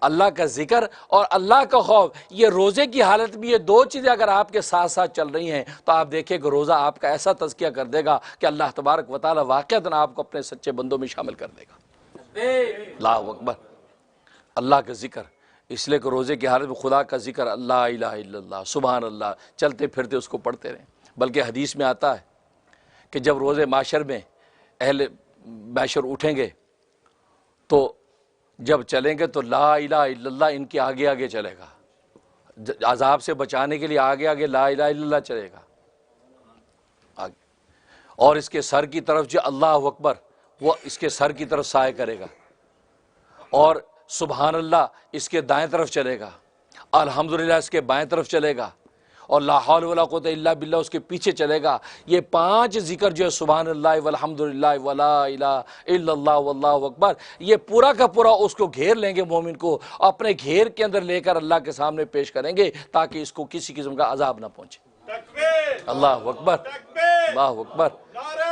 اللہ کا ذکر اور اللہ کا خوف، یہ روزے کی حالت میں یہ دو چیزیں اگر آپ کے ساتھ ساتھ چل رہی ہیں تو آپ دیکھیں کہ روزہ آپ کا ایسا تزکیہ کر دے گا کہ اللہ تبارک و تعالی واقعتاً آپ کو اپنے سچے بندوں میں شامل کر دے گا۔ اللہ اکبر، اللہ کا ذکر، اس لیے کہ روزے کی حالت میں خدا کا ذکر، اللہ الہ الا اللہ، سبحان اللہ، چلتے پھرتے اس کو پڑھتے رہیں۔ بلکہ حدیث میں آتا ہے کہ جب روزے معاشر میں اہل معاشر اٹھیں گے تو جب چلیں گے تو لا الہ الا اللہ ان کے آگے آگے چلے گا، عذاب سے بچانے کے لیے آگے آگے لا الہ الا اللہ چلے گا آگے، اور اس کے سر کی طرف جو اللہ اکبر وہ اس کے سر کی طرف سائے کرے گا، اور سبحان اللہ اس کے دائیں طرف چلے گا، الحمدللہ اس کے بائیں طرف چلے گا، اور لا حول ولا قوت الا باللہ اس کے پیچھے چلے گا۔ یہ 5 ذکر جو ہے سبحان اللہ والحمدللہ ولا الہ الا اللہ واللہ اکبر، یہ پورا کا پورا اس کو گھیر لیں گے، مومن کو اپنے گھیر کے اندر لے کر اللہ کے سامنے پیش کریں گے تاکہ اس کو کسی قسم کا عذاب نہ پہنچے۔ اللہ اکبر، اللہ اکبر۔